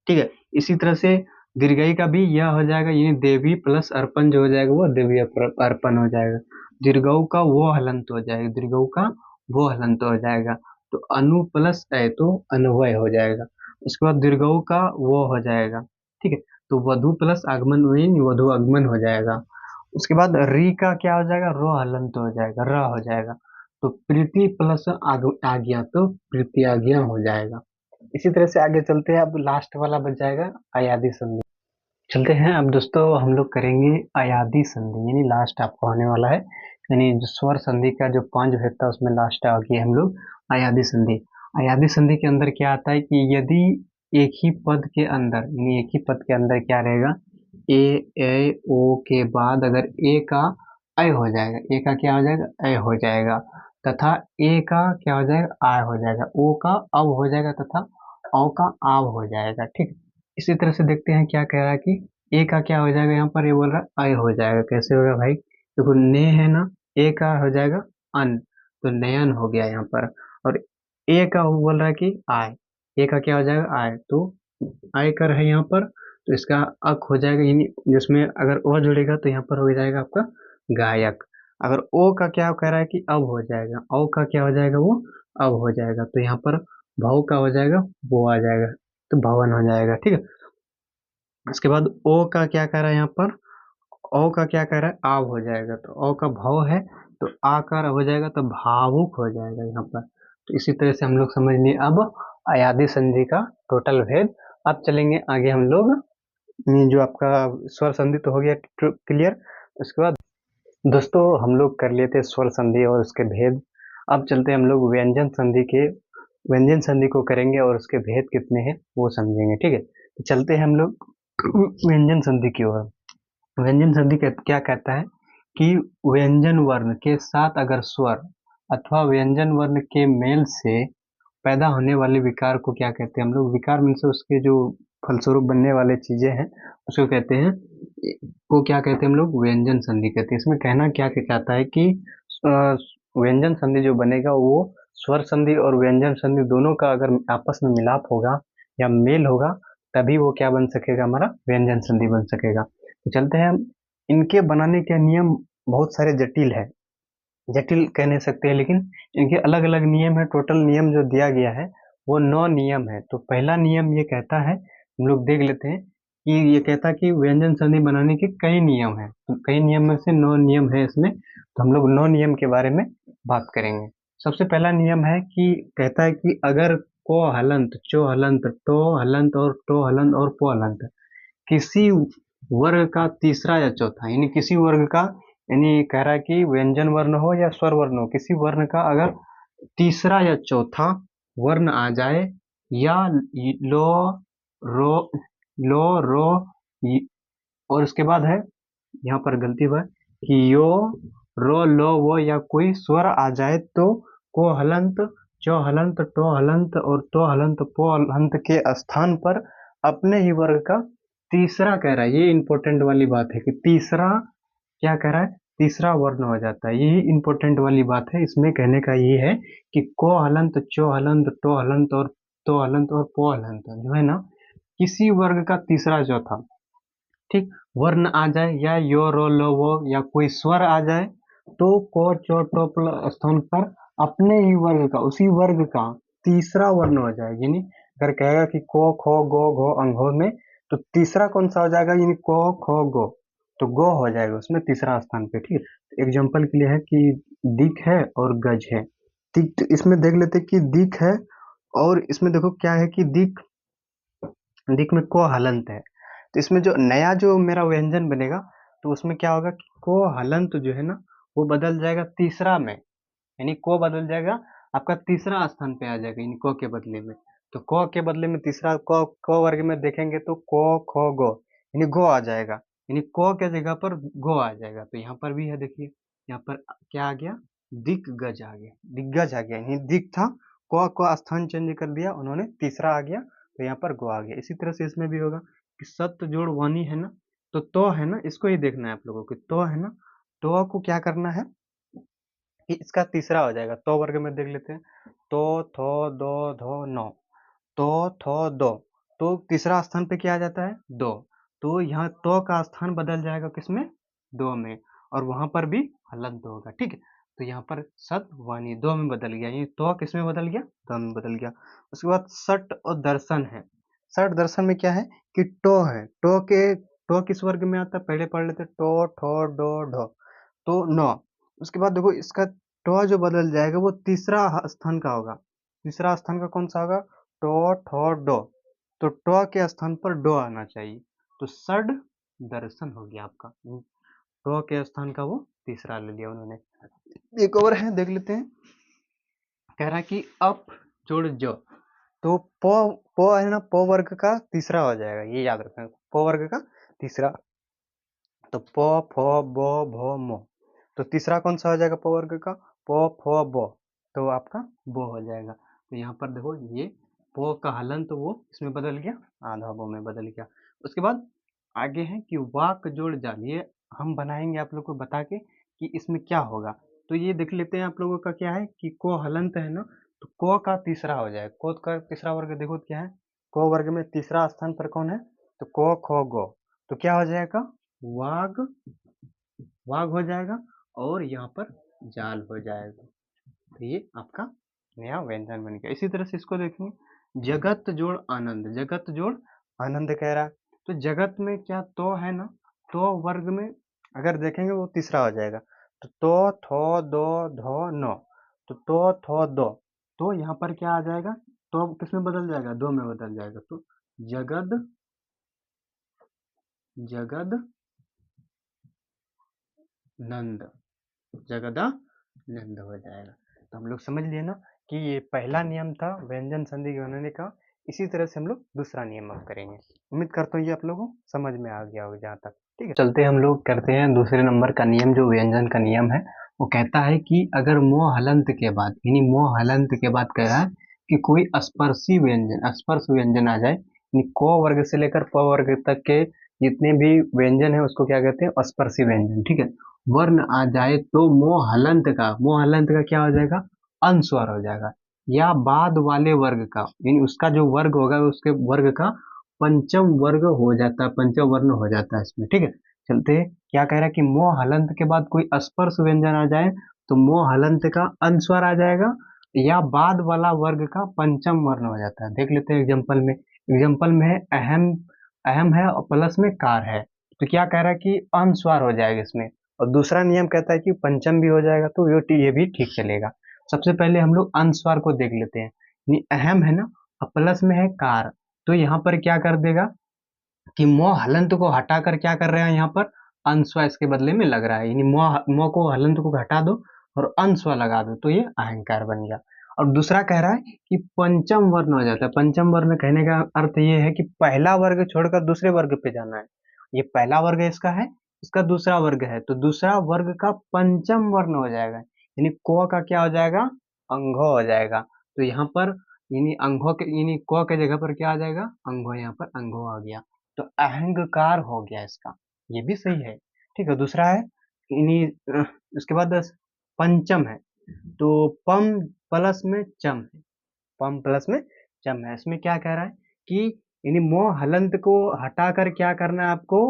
ठीक है। इसी तरह से दीर्घई का भी यह हो जाएगा, यानी देवी प्लस अर्पण जो हो जाएगा वो देवी अर्पण हो जाएगा। दीर्घऊ का वो हलंत हो जाएगा, दीर्घऊ का वो हलंत हो जाएगा, तो अनु प्लस ए तो अन्वय हो जाएगा। उसके बाद दीर्घऊ का वो हो जाएगा, ठीक है, तो वधु प्लस आगमन वही वधु आगमन हो जाएगा। उसके बाद री का क्या हो जाएगा, रो हलंत हो जाएगा, र हो जाएगा, तो प्रीति प्लस आज्ञा तो प्रीति आज्ञा हो जाएगा। इसी तरह से आगे चलते हैं, अब लास्ट वाला बच जाएगा अयादी संधि। चलते हैं अब दोस्तों, हम लोग करेंगे अयादी संधि, यानी लास्ट आपका होने वाला है, यानी जो स्वर संधि का जो 5 भेद था उसमें लास्ट आ गया हम लोग अयादी संधि। अयादी संधि के अंदर क्या आता है कि यदि एक ही पद के अंदर, यानी एक ही पद के अंदर क्या रहेगा, ए ओ के बाद अगर ए का ऐ हो जाएगा, ए का क्या हो जाएगा, ऐ हो जाएगा, तथा ए का क्या हो जाएगा, आ हो जाएगा, ओ का अब हो जाएगा, तथा औ का आव हो जाएगा, ठीक। इसी तरह से देखते हैं क्या कह रहा है कि ए का क्या हो जाएगा, यहाँ पर ये बोल रहा है ऐ हो जाएगा, कैसे होगा भाई, देखो ने है ना, ए का हो जाएगा अन, तो नयन हो गया यहाँ पर, और ए का वो बोल रहा है कि आय, ए का क्या हो जाएगा, आय, तो आय कर है यहाँ पर, तो इसका अक हो जाएगा, यानी जिसमें अगर ओ जुड़ेगा तो यहाँ पर हो जाएगा आपका गायक। अगर ओ का क्या कह रहा है कि अब हो जाएगा, औ का क्या हो जाएगा, वो अब हो जाएगा, तो यहाँ पर भाव का हो जाएगा, वो आ जाएगा, तो भवन हो जाएगा, ठीक है। उसके बाद ओ का क्या कह रहा है, यहाँ पर ओ का क्या कह रहा है, आव हो जाएगा, तो ओ का भाव है, तो आकार हो जाएगा, तो भावुक हो जाएगा यहाँ पर। तो इसी तरह से हम लोग समझ लिए अब अयादी संधि का टोटल भेद। अब चलेंगे आगे हम लोग, ये जो आपका स्वर संधि तो हो गया क्लियर। उसके बाद दोस्तों हम लोग कर लिए थे स्वर संधि और उसके भेद। अब चलते हैं हम लोग व्यंजन संधि के, व्यंजन संधि को करेंगे और उसके भेद कितने हैं वो समझेंगे, ठीक है। तो चलते हैं हम लोग व्यंजन संधि की ओर। व्यंजन संधि क्या कहता है कि व्यंजन वर्ण के साथ अगर स्वर अथवा व्यंजन वर्ण के मेल से पैदा होने वाले विकार को क्या कहते हैं हम लोग? विकार मीन्स उसके जो फलस्वरूप बनने वाले चीजें हैं उसको कहते हैं, को क्या कहते हैं हम लोग? व्यंजन संधि कहते हैं। इसमें कहना क्या क्या चाहता है कि अ, व्यंजन संधि जो बनेगा वो स्वर संधि और व्यंजन संधि दोनों का अगर आपस में मिलाप होगा या मेल होगा, तभी वो क्या बन सकेगा? हमारा व्यंजन संधि बन सकेगा। तो चलते हैं हम, इनके बनाने के नियम बहुत सारे जटिल है, जटिल कह नहीं सकते हैं, लेकिन इनके अलग अलग नियम है। टोटल नियम जो दिया गया है वो 9 नियम है। तो पहला नियम ये कहता है, हम लोग देख लेते हैं कि ये कहता है कि व्यंजन संधि बनाने के कई नियम है। तो कई नियम में से 9 नियम है इसमें, तो हम लोग 9 नियम के बारे में बात करेंगे। सबसे पहला नियम है कि कहता है कि अगर को हलंत, चो हलंत, टो हलंत और टो हलंत और पो हलंत किसी वर्ग का तीसरा या चौथा, यानी किसी वर्ग का, यानी कह रहा है कि व्यंजन वर्ण हो या स्वर वर्ण हो, किसी वर्ण का अगर तीसरा या चौथा वर्ण आ जाए, या लो, रो, लो, रो, और उसके बाद है, यहाँ पर गलती हुआ है कि यो, रो, लो, वो या कोई स्वर आ जाए, तो को हलंत, चो हलंत, टो हलंत और तो हलंत, पो हलंत के स्थान पर अपने ही वर्ग का तीसरा कह रहा है। ये इंपॉर्टेंट वाली बात है कि तीसरा क्या कह रहा है? तीसरा वर्ण हो जाता है। यही इंपॉर्टेंट वाली बात है। इसमें कहने का ये है कि को हलंत, चो हलंत, टो हलंत और तो हलंत और पो हलंत जो है ना, किसी वर्ग का तीसरा चौथा, ठीक, वर्ण आ जाए, या यो, रो, लो, वो या कोई स्वर आ जाए, तो को, चो, टो स्थान पर अपने ही वर्ग का, उसी वर्ग का तीसरा वर्ण हो जाएगा। यानी अगर कहेगा कि को, खो, गो, घो, अंघो में, तो तीसरा कौन सा हो जाएगा? यानी को, खो, गो, तो गो हो जाएगा उसमें तीसरा स्थान पे, ठीक है। एग्जाम्पल के लिए है कि दिक है और गज है। दिक, तो इसमें देख लेते कि दिक है, और इसमें देखो क्या है कि दिक, दिक में को हलंत है। तो इसमें जो नया जो मेरा व्यंजन बनेगा, तो उसमें क्या होगा कि को हलंत जो है ना, वो बदल जाएगा तीसरा में, यानी को बदल जाएगा, आपका तीसरा स्थान पे आ जाएगा, यानी को के बदले में। तो को के बदले में तीसरा, को वर्ग में देखेंगे तो को, खो, गो, यानी गो आ जाएगा, यानी को के जगह पर गो आ जाएगा। तो यहाँ पर भी है, देखिए यहाँ पर क्या आ गया? दिग्गज आ गया, दिग्गज आ गया, यानी दिक था, को स्थान चेंज कर दिया उन्होंने, तीसरा आ गया, तो यहाँ पर गो आ गया। इसी तरह से इसमें भी होगा कि सत्य जोड़ वाणी है ना, तो है ना, इसको ही देखना है आप लोगों को, तो है ना, तो को क्या करना है कि इसका तीसरा हो जाएगा। तो वर्ग में देख लेते हैं, तो, थो, दो, धो, नो, तो, थो, दो, तो तीसरा स्थान पे क्या आ जाता है? दो। तो यहाँ तो का स्थान बदल जाएगा किसमें? दो में, और वहां पर भी हलंत होगा, ठीक है। तो यहाँ पर सत वाणी दो में बदल गया, ये तो किसमें बदल गया? दो में बदल गया। उसके बाद सट और दर्शन है। सट दर्शन में क्या है कि टो है, टो किस वर्ग में आता है? पहले पढ़ लेते, टो, ठो, डो, ढो, तो नौ। उसके बाद देखो इसका टो जो बदल जाएगा वो तीसरा स्थान का होगा। तीसरा स्थान का कौन सा होगा? टो, ठो, डो, तो टो के स्थान पर डो आना चाहिए। तो षड दर्शन हो गया आपका। टो के स्थान का वो तीसरा ले लिया उन्होंने। एक और है, देख लेते हैं। कह रहा है कि अप जोड़ जो, तो पो, पो है ना, पो वर्ग का तीसरा हो जाएगा, ये याद रखना, पो वर्ग का तीसरा। तो प, फ, ब, भ, म, तो तीसरा कौन सा हो जाएगा प वर्ग का? प, फ, ब, तो आपका बो हो जाएगा। तो यहाँ पर देखो ये प का हलन, तो वो इसमें बदल गया, आधा बो में बदल गया। उसके बाद आगे है कि वाक जोड़ जाल, ये हम बनाएंगे आप लोग को बता के कि इसमें क्या होगा। तो ये देख लेते हैं आप लोगों का क्या है कि को हलंत है ना, तो को का तीसरा हो जाएगा। को का तीसरा वर्ग देखो क्या है, को वर्ग में तीसरा स्थान पर कौन है? तो को, खो, गो, तो क्या हो जाएगा? वाग, वाग हो जाएगा, और यहाँ पर जाल हो जाएगा। तो ये आपका नया व्यंजन बन गया। इसी तरह से इसको देखेंगे, जगत जोड़ आनंद, जगत जोड़ आनंद कह रहा है। तो जगत में क्या तो है ना, तो वर्ग में अगर देखेंगे वो तीसरा हो जाएगा। तो थो, दो, धो, नो, तो थो, दो, तो यहाँ पर क्या आ जाएगा? तो किसमें बदल जाएगा? दो में बदल जाएगा। तो जगद, जगद नंद, जगदानंद हो जाएगा। तो हम लोग समझ लिए ना कि ये पहला नियम था व्यंजन संधि के बनाने का। इसी तरह से हम लोग दूसरा नियम अब करेंगे। उम्मीद करता हूँ ये आप लोगों को समझ में आ गया होगा जहाँ तक, ठीक है। चलते हम लोग करते हैं दूसरे नंबर का नियम, जो व्यंजन का नियम है। वो कहता है कि अगर मोह हलंत के बाद, यानी मोह हलंत के बाद कह रहा है कि कोई स्पर्श व्यंजन आ जाए, यानी क वर्ग से लेकर प वर्ग तक के जितने भी व्यंजन है उसको क्या कहते हैं, स्पर्शी व्यंजन। ठीक है, वर्ण आ जाए तो मोह हलंत का क्या हो जाएगा, अनुस्वार हो जाएगा, या बाद वाले वर्ग का, यानी उसका जो वर्ग होगा उसके वर्ग का पंचम वर्ग हो जाता है, पंचम वर्ण हो जाता है इसमें। ठीक है, चलते हैं। क्या कह रहा है कि मोह हलंत के बाद कोई स्पर्श व्यंजन आ जाए तो मोह हलंत का अनुस्वार आ जाएगा, या बाद वाला वर्ग का पंचम वर्ण हो जाता है। देख लेते हैं एग्जाम्पल में। एग्जाम्पल में है अहम, अहम है और प्लस में कार है, तो क्या कह रहा है कि अनुस्वार हो जाएगा इसमें। और दूसरा नियम कहता है कि पंचम भी हो जाएगा, तो ये भी ठीक चलेगा। सबसे पहले हम लोग अनुस्वार को देख लेते हैं। यानी अहम है ना, और प्लस में है कार, तो यहाँ पर क्या कर देगा कि मोह हलंत को हटाकर क्या कर रहे हैं यहाँ पर, अंस्वा इसके बदले में लग रहा है, यानी मोह को हलंत को हटा दो और अंस्वा लगा दो, तो ये अहंकार बन गया। और दूसरा कह रहा है कि पंचम वर्ण हो जाता है। पंचम वर्ण कहने का अर्थ ये है कि पहला वर्ग छोड़कर दूसरे वर्ग पे जाना है। ये पहला वर्ग इसका है, इसका दूसरा वर्ग है, तो दूसरा वर्ग का पंचम वर्ण हो जाएगा, यानी क का क्या हो जाएगा, अंघो हो जाएगा। तो यहाँ पर यानी अंघो के, यानी क के जगह पर क्या आ जाएगा, अंघो, यहाँ पर अंघो आ गया, तो अहंकार हो गया इसका, ये भी सही है। ठीक है, दूसरा है इन्हीं उसके बाद पंचम है, तो पम प्लस में चम है, पम प्लस में चम है। इसमें क्या कह रहा है कि यानी मोह हलंत को हटाकर क्या करना है आपको,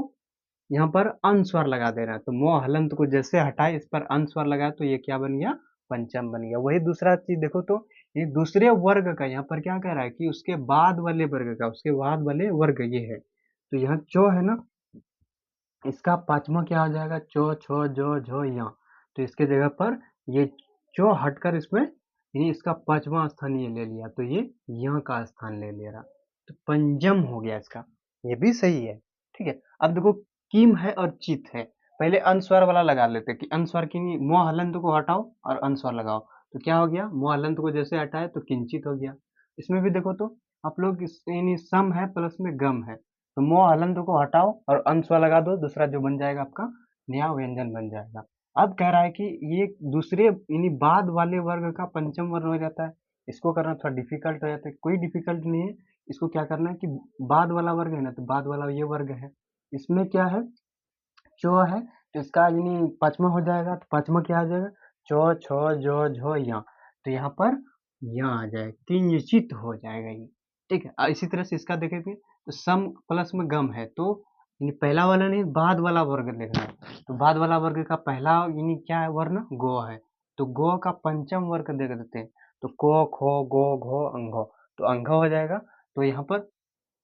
यहाँ पर अनुस्वार लगा देना है। तो मोह हलंत को जैसे हटाए इस पर अनुस्वार लगाए तो ये क्या बन गया, पंचम बन गया। वही दूसरा चीज देखो तो ये दूसरे वर्ग का यहाँ पर क्या कह रहा है कि उसके बाद वाले वर्ग का, उसके बाद वाले वर्ग ये है, तो यहाँ चो है ना, इसका पांचवा क्या हो जाएगा, चो छो जो झो यहाँ, तो इसके जगह पर ये चो हटकर इसमें यानी इसका पांचवा स्थान ये ले लिया, तो ये यहाँ का स्थान ले ले रहा, तो पंजम हो गया इसका, ये भी सही है। ठीक है, अब देखो किम है और चित है। पहले अनुस्वार वाला लगा लेते हैं कि अनुस्वार की मोह हलंत को हटाओ और अनुस्वार लगाओ, तो क्या हो गया, मोह हलंत को जैसे हटाए तो किंचित हो गया। इसमें भी देखो तो आप लोग यानी सम है प्लस में गम है, तो मोह हलंत को हटाओ और अनुस्वार लगा दो, दूसरा जो बन जाएगा आपका नया व्यंजन बन जाएगा। अब कह रहा है कि ये दूसरे यानी बाद वाले वर्ग का पंचम वर्ण हो जाता है। इसको करना थोड़ा डिफिकल्ट हो जाता है, कोई डिफिकल्ट नहीं है। इसको क्या करना है कि बाद वाला वर्ग है ना, तो बाद वाला ये वर्ग है, इसमें क्या है, चो है, तो इसका यानी पांचवा हो जाएगा, तो पांचवा क्या आ जाएगा, चो छो जो झो यहाँ, तो यहाँ पर यहाँ आ जाएगा, किंचित हो जाएगा ये। ठीक है, इसी तरह से इसका देखेंगे तो सम प्लस में गम है, तो यानी पहला वाला नहीं बाद वाला वर्ग लिखना है, तो बाद वाला वर्ग का पहला यानी क्या है, वर्ण गो है, तो गो का पंचम वर्ग देख देते हैं, तो को खो गो घो अंघो, तो अंघो हो जाएगा। तो यहाँ पर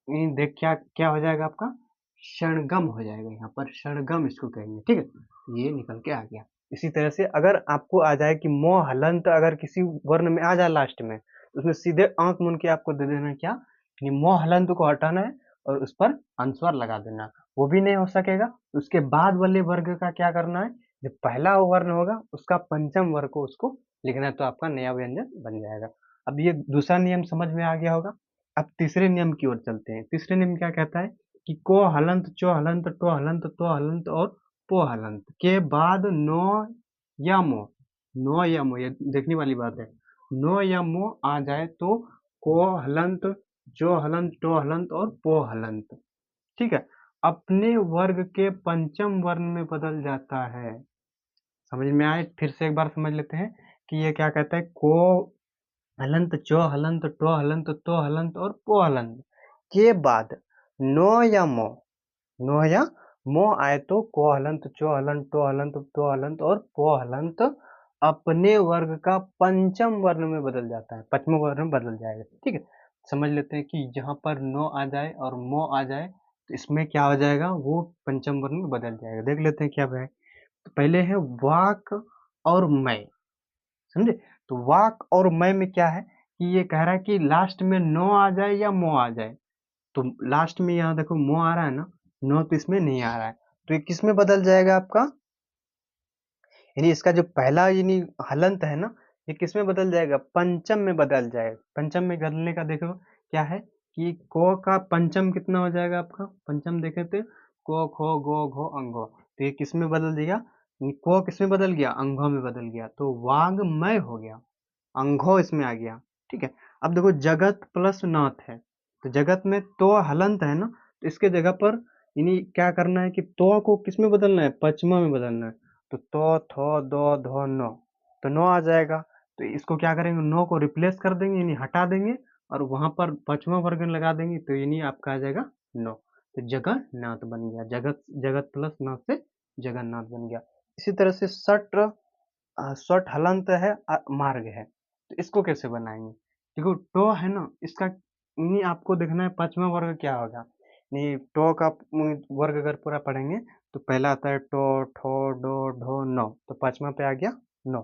देख क्या क्या हो जाएगा आपका, षणगम हो जाएगा, यहाँ पर षणगम इसको कहेंगे। ठीक है, तो ये निकल के आ गया। इसी तरह से अगर आपको आ जाए कि मोह हलंत अगर किसी वर्ण में आ जाए लास्ट में, तो उसमें सीधे आंख मूंद के आपको दे देना क्या, कि मोह हलंत को हटाना है और उस पर अनुस्वार लगा देना। वो भी नहीं हो सकेगा, उसके बाद वाले वर्ग का क्या करना है, जो पहला वर्ण होगा उसका पंचम वर्ग को उसको लिखना है, तो आपका नया व्यंजन बन जाएगा। अब ये दूसरा नियम समझ में आ गया होगा। अब तीसरे नियम की ओर चलते हैं। तीसरे नियम क्या कहता है कि को हलंत चो हलंत टो हलंत तो हलंत और पो हलंत के बाद नो या मो, नो या मो, ये देखने वाली बात है, नो या मो आ जाए तो को हलंत जो हलंत टो हलंत और पो हलंत, ठीक है, अपने वर्ग के पंचम वर्ण में बदल जाता है। समझ में आए, फिर से एक बार समझ लेते हैं कि ये क्या कहता है, को हलंत चो हलंत टो हलंत तो हलंत और पो हलंत के बाद नो या मो, नो या मो आए तो को हलंत चो हलंत टो हलंत तो हलंत और पो हलंत अपने वर्ग का पंचम वर्ण में बदल जाता है, पंचम वर्ण में बदल जाएगा। ठीक है, समझ लेते हैं कि जहां पर नो आ जाए और मो आ जाए तो इसमें क्या हो जाएगा, वो पंचम वर्ण में बदल जाएगा। देख लेते हैं क्या है। तो पहले है वाक और मैं, समझे। तो वाक और मैं में क्या है कि ये कह रहा है कि लास्ट में नो आ जाए या मो आ जाए, तो लास्ट में यहाँ देखो मो आ रहा है ना, नो तो इसमें नहीं आ रहा है, तो ये किस में बदल जाएगा आपका, यानी इसका जो पहला यानी हलंत है ना, ये किस में बदल जाएगा, पंचम में बदल जाएगा। पंचम में बदलने का देखो क्या है कि को का पंचम कितना हो जाएगा आपका, पंचम देखे तो को खो गो घो अंगो, तो ये किस में बदल दिया, को किस में बदल गया, अंगों में बदल गया, तो वांग मय हो गया, अंघो इसमें आ गया। ठीक है, अब देखो जगत प्लस नाथ है, तो जगत में तो हलंत है ना, तो इसके जगह पर यानी क्या करना है कि तो को किस में बदलना है, पचमा में बदलना है। तो थो दो धो नो, तो नो आ जाएगा। तो इसको क्या करेंगे, नो को रिप्लेस कर देंगे यानी हटा देंगे, और वहां पर पचमा वर्ग लगा देंगे, तो यानी आपका आ जाएगा नो। तो जगन्नाथ बन गया, जगत जगत प्लस नाथ से जगन्नाथ बन गया। इसी तरह से सट सट हलंत है, मार्ग है, तो इसको कैसे बनाएंगे। देखो टो है ना, इसका नहीं आपको देखना है पांचवा वर्ग क्या होगा। नहीं टो का वर्ग अगर पूरा पढ़ेंगे तो पहला आता है टो ठो डो ढो नो, तो पांचवा पे आ गया नो।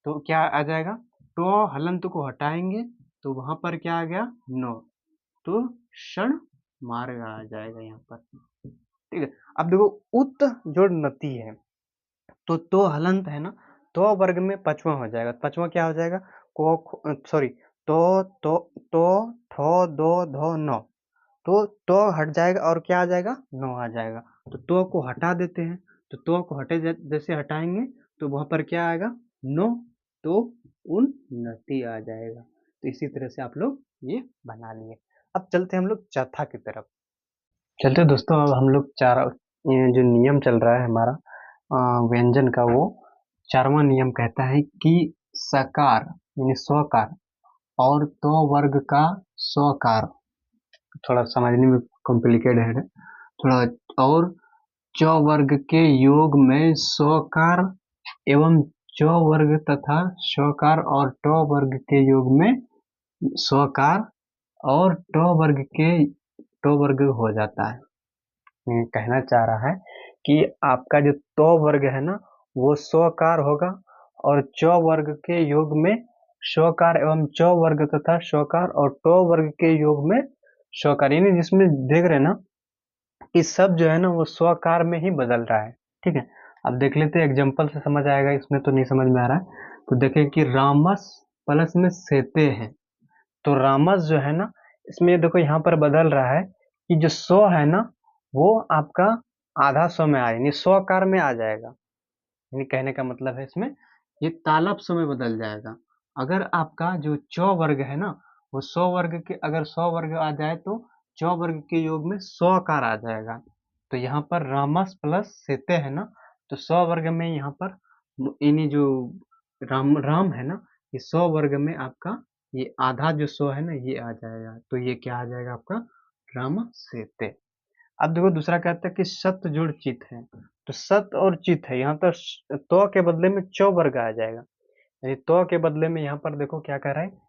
तो क्या आ जाएगा, टो हलंत को हटाएंगे तो वहां पर क्या आ गया नो, तो क्षण मार्ग आ जाएगा यहाँ पर। ठीक है, अब देखो उत जो नति है, तो हलंत है ना, तो वर्ग में पचवा हो जाएगा, पचवा क्या हो जाएगा, को सॉरी, तो तो तो ठो दो धो नो, तो हट जाएगा और क्या आ जाएगा, नो आ जाएगा। तो को हटा देते हैं, तो को हटे जैसे हटाएंगे तो वहां पर क्या आएगा नो, तो उन्नति आ जाएगा। तो इसी तरह से आप लोग ये बना लिए। अब चलते हैं हम लोग चौथा की तरफ। चलते दोस्तों, अब हम लोग चार ये जो नियम चल रहा है हमारा व्यंजन का, वो चारवां नियम कहता है कि सकार यानी स्वकार और तो वर्ग का स्वकार, थोड़ा समझने में कॉम्प्लिकेटेड है थोड़ा, और च वर्ग के योग में स्वकार एवं च वर्ग तथा स्वकार और ट वर्ग के योग में स्वकार और ट वर्ग के ट वर्ग हो जाता है। कहना चाह रहा है कि आपका जो तो वर्ग है ना, वो स्वकार होगा, और च वर्ग के योग में स्वकार एवं च वर्ग तथा स्वकार और टो वर्ग के योग में स्वकार, यानी जिसमें देख रहे हैं ना कि सब जो है ना वो स्वकार में ही बदल रहा है। ठीक है, अब देख लेते हैं एग्जाम्पल से समझ आएगा, इसमें तो नहीं समझ में आ रहा है। तो देखें कि रामस प्लस में सेते हैं, तो रामस जो है ना, इसमें देखो यहाँ पर बदल रहा है कि जो सौ है ना वो आपका आधा सौ में आए, यानी स्वकार में आ जाएगा। यानी कहने का मतलब है इसमें ये तालब सौ में बदल जाएगा। अगर आपका जो चौ वर्ग है ना, वो सौ वर्ग के अगर सौ वर्ग आ जाए तो चौ वर्ग के योग में स्वकार आ जाएगा। तो यहाँ पर रामस प्लस सेते है ना, तो सौ वर्ग में यहाँ पर यानी जो राम राम है ना, ये सौ वर्ग में आपका ये आधा जो सौ है ना ये आ जाएगा, तो ये क्या आ जाएगा आपका राम सेते। अब देखो दूसरा कहता है कि सत जुड़ चित है, तो सत और चित है, यहाँ पर तो के बदले में चौ वर्ग आ जाएगा, यानी तो के बदले में यहाँ पर देखो क्या कह रहा है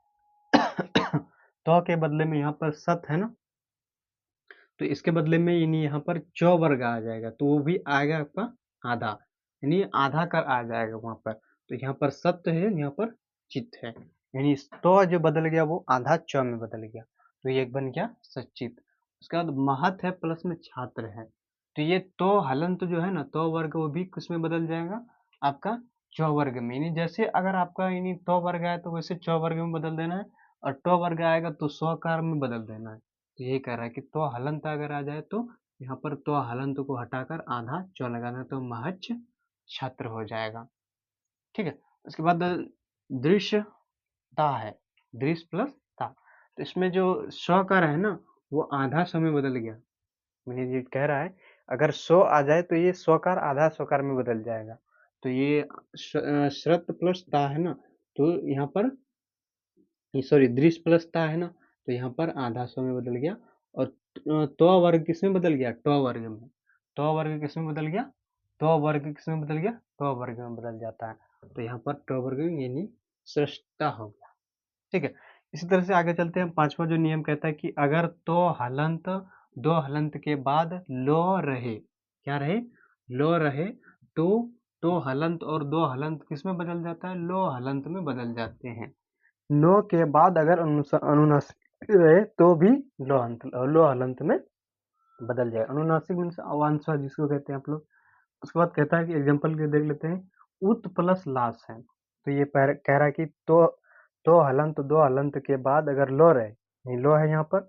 तो के बदले में यहाँ पर सत है ना, तो इसके बदले में यानी यहाँ पर चौ वर्ग आ जाएगा, तो वो भी आएगा आपका आधा, यानी आधा कर आ जाएगा वहां पर। तो यहाँ पर सत्य है, यहाँ पर चित्त है, यानी तो जो बदल गया वो आधा चौ में बदल गया, तो ये एक बन गया सचित। उसके बाद महत है प्लस में छात्र है, तो ये तो हलंत जो है ना, तो वर्ग वो भी किस में बदल जाएगा आपका चौ वर्ग में, यानी जैसे अगर आपका यानी तो वर्ग आया तो वैसे चौ वर्ग में बदल देना है, और टो वर्ग आएगा तो स्वकार में बदल देना है। तो यही कह रहा है कि तो हलंत अगर आ जाए तो यहाँ पर तो हलंत को हटाकर आधा चौ लगाना, तो महच छत्र हो जाएगा। ठीक है, उसके बाद दृश्य ता है, दृश्य प्लस ता, तो इसमें जो स्वकार है ना वो आधा सौ में बदल गया, मैंने ये कह रहा है अगर सौ आ जाए तो ये स्वकार आधा स्वकार में बदल जाएगा। तो ये श्रत प्लस ता है ना, तो यहाँ पर सॉरी दृश्य प्लस ता है ना, तो यहाँ पर आधा सौ में बदल गया। और तो वर्ग किस में बदल गया, टो वर्ग में, तो वर्ग किस में बदल गया, तो वर्ग किस में बदल गया, तो वर्ग में बदल जाता है। तो यहाँ पर टो वर्ग यानी श्रेष्ठता हो गया। ठीक है, इसी तरह से आगे चलते हैं। पांचवा जो नियम कहता है कि अगर तो हलंत दो हलंत के बाद लो रहे, क्या रहे, लो रहे, तो हलंत और दो हलंत किस में बदल जाता है, लो हलंत में बदल जाते हैं। नो के बाद अगर अनुनासिक रहे तो भी लो हलंत में बदल जाए। अनुनासिक मीन्स अवांछा जिसको कहते हैं आप लोग। उसके बाद कहता है कि एग्जाम्पल के देख लेते हैं, उत प्लस लाश है, तो ये कह रहा है कि तो हलंत दो हलंत के बाद अगर लो रहे, नहीं लो है यहाँ पर,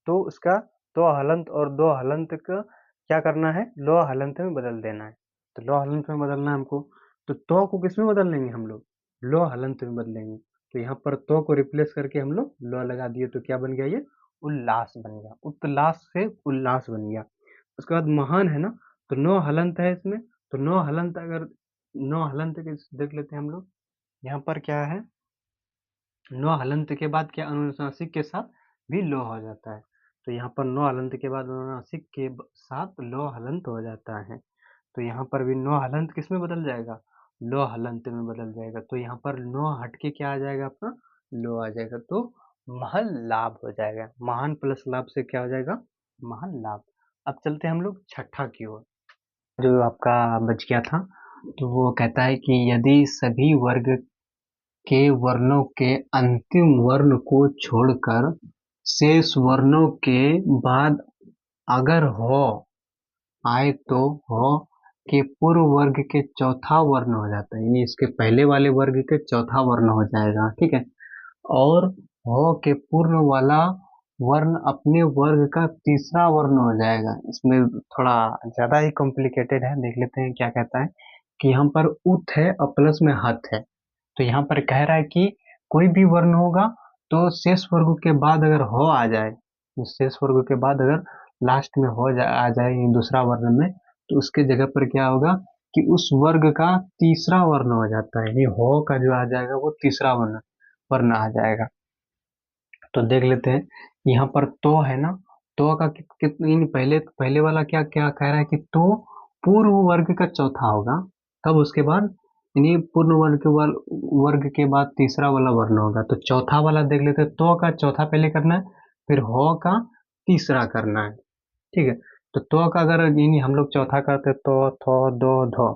तो उसका तो हलंत और दो हलंत का क्या करना है, लो हलंत में बदल देना है। तो लो हलंत में बदलना है हमको, तो को किस में बदल लेंगे हम लोग, लो हलंत में बदलेंगे। तो यहाँ पर तो को रिप्लेस करके हम लोग ल लगा दिए, तो क्या बन गया ये? उल्लास बन गया। उत्तलास से उल्लास बन गया। उसके बाद महान है ना, तो नौ हलंत है इसमें, तो नौ हलंत, अगर नौ हलंत के देख लेते हैं हम लोग। यहाँ पर क्या है, नौ हलंत के बाद क्या अनुनासिक के साथ भी लो हो जाता है। तो यहाँ पर नौ हलंत के बाद अनुनासिक के साथ लो हलंत हो जाता है। तो यहाँ पर भी नौ हलंत किस में बदल जाएगा? लो हलंत में बदल जाएगा। तो यहाँ पर नो हट के क्या आ जाएगा अपना? लो आ जाएगा। तो महल लाभ हो जाएगा। महान प्लस लाभ से क्या हो जाएगा? महल लाभ। अब चलते हैं हम लोग छठा की ओर, जो आपका बच गया था। तो वो कहता है कि यदि सभी वर्ग के वर्णों के अंतिम वर्ण को छोड़कर शेष वर्णों के बाद अगर हो आए तो हो के पूर्व वर्ग के चौथा वर्ण हो जाता है, यानी इसके पहले वाले वर्ग के चौथा वर्ण हो जाएगा, ठीक है। और हो के पूर्ण वाला वर्ण अपने वर्ग का तीसरा वर्ण हो जाएगा। इसमें थोड़ा ज्यादा ही कॉम्प्लिकेटेड है, देख लेते हैं क्या कहता है। कि यहाँ पर उत है और प्लस में हत है। तो यहाँ पर कह रहा है कि कोई भी वर्ण होगा तो शेष वर्ग के बाद अगर हो आ जाए, तो शेष वर्ग के बाद अगर लास्ट में आ जाए दूसरा वर्ण में, तो उसके जगह पर क्या होगा कि उस वर्ग का तीसरा वर्ण हो जाता है। ये हो का जो आ जाएगा वो तीसरा वर्ण वर्ण आ जाएगा। तो देख लेते हैं यहाँ पर तो है ना, तो का कितनी पहले पहले वाला क्या क्या कह रहा है कि तो पूर्व वर्ग का चौथा होगा, तब उसके बाद यानी पूर्ण वर्ग के बाद तीसरा वाला वर्ण होगा। तो चौथा वाला देख लेते हैं, तो का चौथा पहले करना है, फिर हो का तीसरा करना है, ठीक है। तो का अगर यानी हम लोग चौथा करते तो थो दो धो,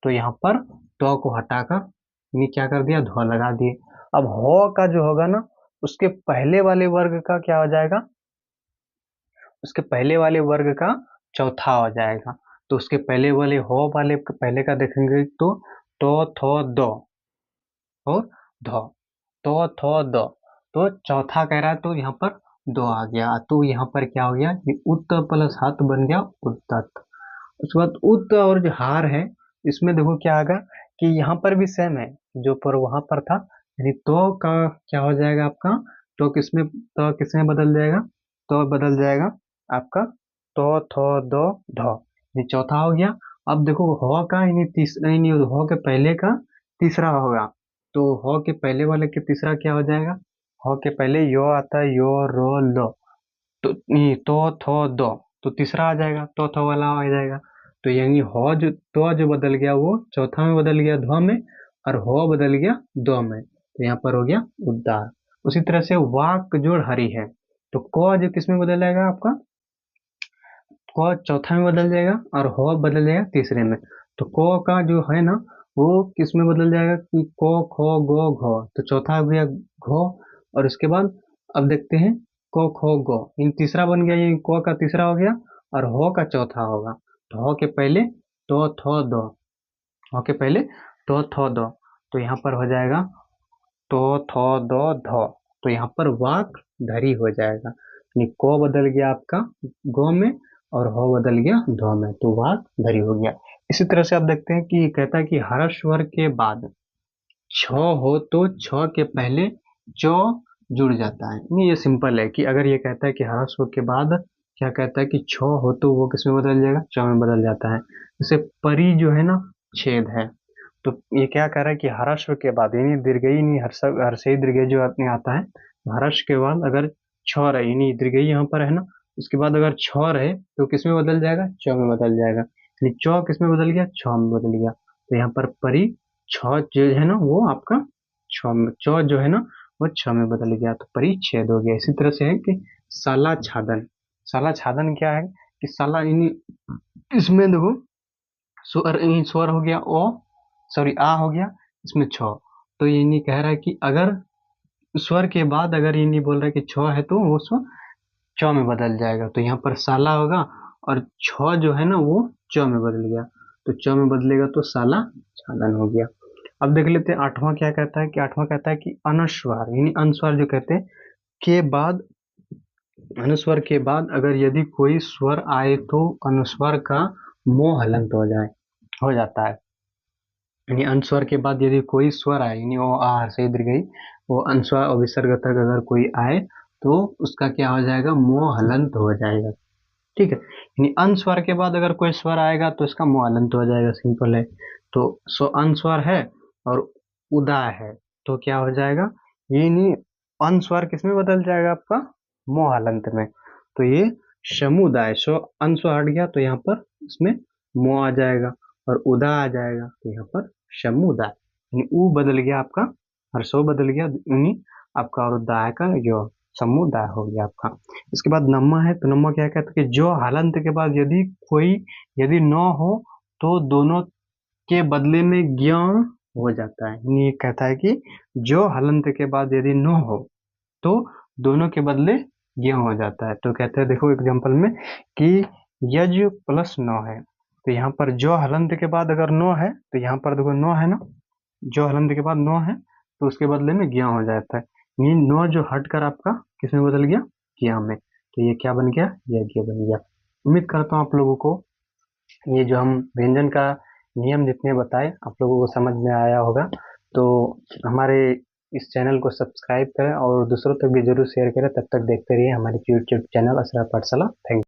तो यहाँ पर तो को हटाकर यानी क्या कर दिया? धो लगा दिए। अब हो का जो होगा ना, उसके पहले वाले वर्ग का क्या हो जाएगा? उसके पहले वाले वर्ग का चौथा हो जाएगा। तो उसके पहले वाले हो वाले पहले का देखेंगे तो थो दो और धो, तो थो दो, तो चौथा कह रहा है, तो यहाँ पर दो आ गया। तो यहाँ पर क्या हो गया? ये उत्त प्लस हत बन गया उद्दत। उसके बाद उत्त और जो हार है, इसमें देखो क्या आएगा कि यहाँ पर भी सेम है जो पर वहां पर था, यानी तो का क्या हो जाएगा आपका? तो किसमें बदल जाएगा? तो बदल जाएगा आपका तो थो दो धो, ये चौथा हो गया। अब देखो हो का यानी तीसरा, यानी हो के पहले का तीसरा होगा। तो हो के पहले वाले के तीसरा क्या हो जाएगा? हो के पहले यो आता है, यो रो लो, तो नहीं तो थो दो, तो तीसरा आ जाएगा, तो थो वाला आ जाएगा। तो यानी हो जो बदल गया वो चौथा में बदल गया धो में, और हो बदल गया दो में, तो यहाँ पर हो गया उद्धार। उसी तरह से वाक जोड़ हरि है, तो को जो किस में बदल जाएगा आपका? को चौथा में बदल जाएगा और हो बदल जाएगा तीसरे में। तो को का जो है ना, वो किस में बदल जाएगा कि को खो गो घो, तो चौथा हो गया घो। और उसके बाद अब देखते हैं को खो गो, इन तीसरा बन गया, ये को का तीसरा हो गया और हो का चौथा होगा। तो हो के पहले तो थो दो, हो के पहले तो थो दो, तो यहाँ पर हो जाएगा तो थो दो धो, तो यहाँ पर वाक धरी हो जाएगा, यानी को बदल गया आपका गो में और हो बदल गया धो में, तो वाक धरी हो गया। इसी तरह से आप देखते हैं कि कहता है कि हर स्वर के बाद छ हो तो छ के पहले चौ जुड़ जाता है। नहीं, ये सिंपल है कि अगर ये कहता है कि हर स्वर के बाद क्या कहता है कि छ हो तो वो किस में बदल जाएगा? च में बदल जाता है। जैसे परी जो है ना, छेद है, तो ये क्या कह रहा है कि हर्ष के बाद यानी दीर्घई नहीं हर्षई दीर्घई जो अपने आता है, हर्ष के बाद अगर छ रहे यानी दीर्घई यहाँ पर है ना, उसके बाद अगर छ रहे तो किस में बदल जाएगा? च में बदल जाएगा, यानी च किस में बदल गया? छ में बदल गया। तो यहाँ पर परी छ जो है ना वो आपका छ में, च जो है ना वो छ में बदल गया, तो परिच्छेद हो गया। इसी तरह से है कि साला छादन, साला छादन क्या है कि साला यानी इसमें देखो स्वर हो गया ओ, सॉरी आ हो गया, इसमें छ, तो ये नहीं कह रहा है कि अगर स्वर के बाद अगर ये नहीं बोल रहा है कि छ है तो वो स्वर च में बदल जाएगा, तो यहाँ पर साला होगा और छ जो है ना वो च में बदल गया, तो च में बदलेगा तो साला छादन हो गया। अब देख लेते हैं आठवां क्या कहता है कि आठवां कहता है कि अनुस्वार यानी अनुस्वार जो कहते हैं के बाद, अनुस्वर के बाद अगर यदि कोई स्वर आए तो अनुस्वर का मोह हलंत हो जाता है। यानी अनुस्वर के बाद यदि कोई स्वर आए, यानी ओ आ हर्ष ई दीर्घ ई, वो अनुस्वर और विसर्ग तक अगर कोई आए तो उसका क्या हो जाएगा, मोह हलंत हो जाएगा। ठीक है, यानी अनुस्वर के बाद अगर कोई स्वर आएगा तो इसका मोह हलंत हो जाएगा, सिंपल है। तो अनुस्वर है और उदाय है तो क्या हो जाएगा, यानी अनुस्वर किसमें बदल जाएगा आपका, मोह हलंत में। तो ये समुदाय, अनुस्वर हट गया तो यहाँ पर इसमें मोह आ जाएगा और उदा आ जाएगा तो यहाँ पर समुदाय, यानी ऊ बदल गया आपका और सो बदल गया, यानी आपका और दाय का जो समुदाय हो गया आपका। इसके बाद नम्मा है, तो नम्मा क्या कहता है कि जो हलंत के बाद यदि न हो तो दोनों के बदले में ज्ञ हो जाता है। यानी ये कहता है कि जो हलंत के बाद यदि न हो तो दोनों के बदले ज्ञ हो जाता है। तो कहते हैं, देखो एग्जांपल में कि यज प्लस नौ है, तो यहाँ पर जो हलंत के बाद अगर नो है तो यहाँ पर देखो नो है ना, जो हलंत के बाद नो है तो उसके बदले में ज्ञ हो जाता है। ये नो जो हटकर आपका किसमें बदल गया, ज्ञ में, तो ये क्या बन गया, यज्ञ बन गया। उम्मीद करता हूँ आप लोगों को ये जो हम व्यंजन का नियम जितने बताए आप लोगों को समझ में आया होगा। तो हमारे इस चैनल को सब्सक्राइब करें और दूसरों तक भी जरूर शेयर करें। तब तक देखते रहिए हमारे यूट्यूब चैनल असरार पाठशाला। Thank you.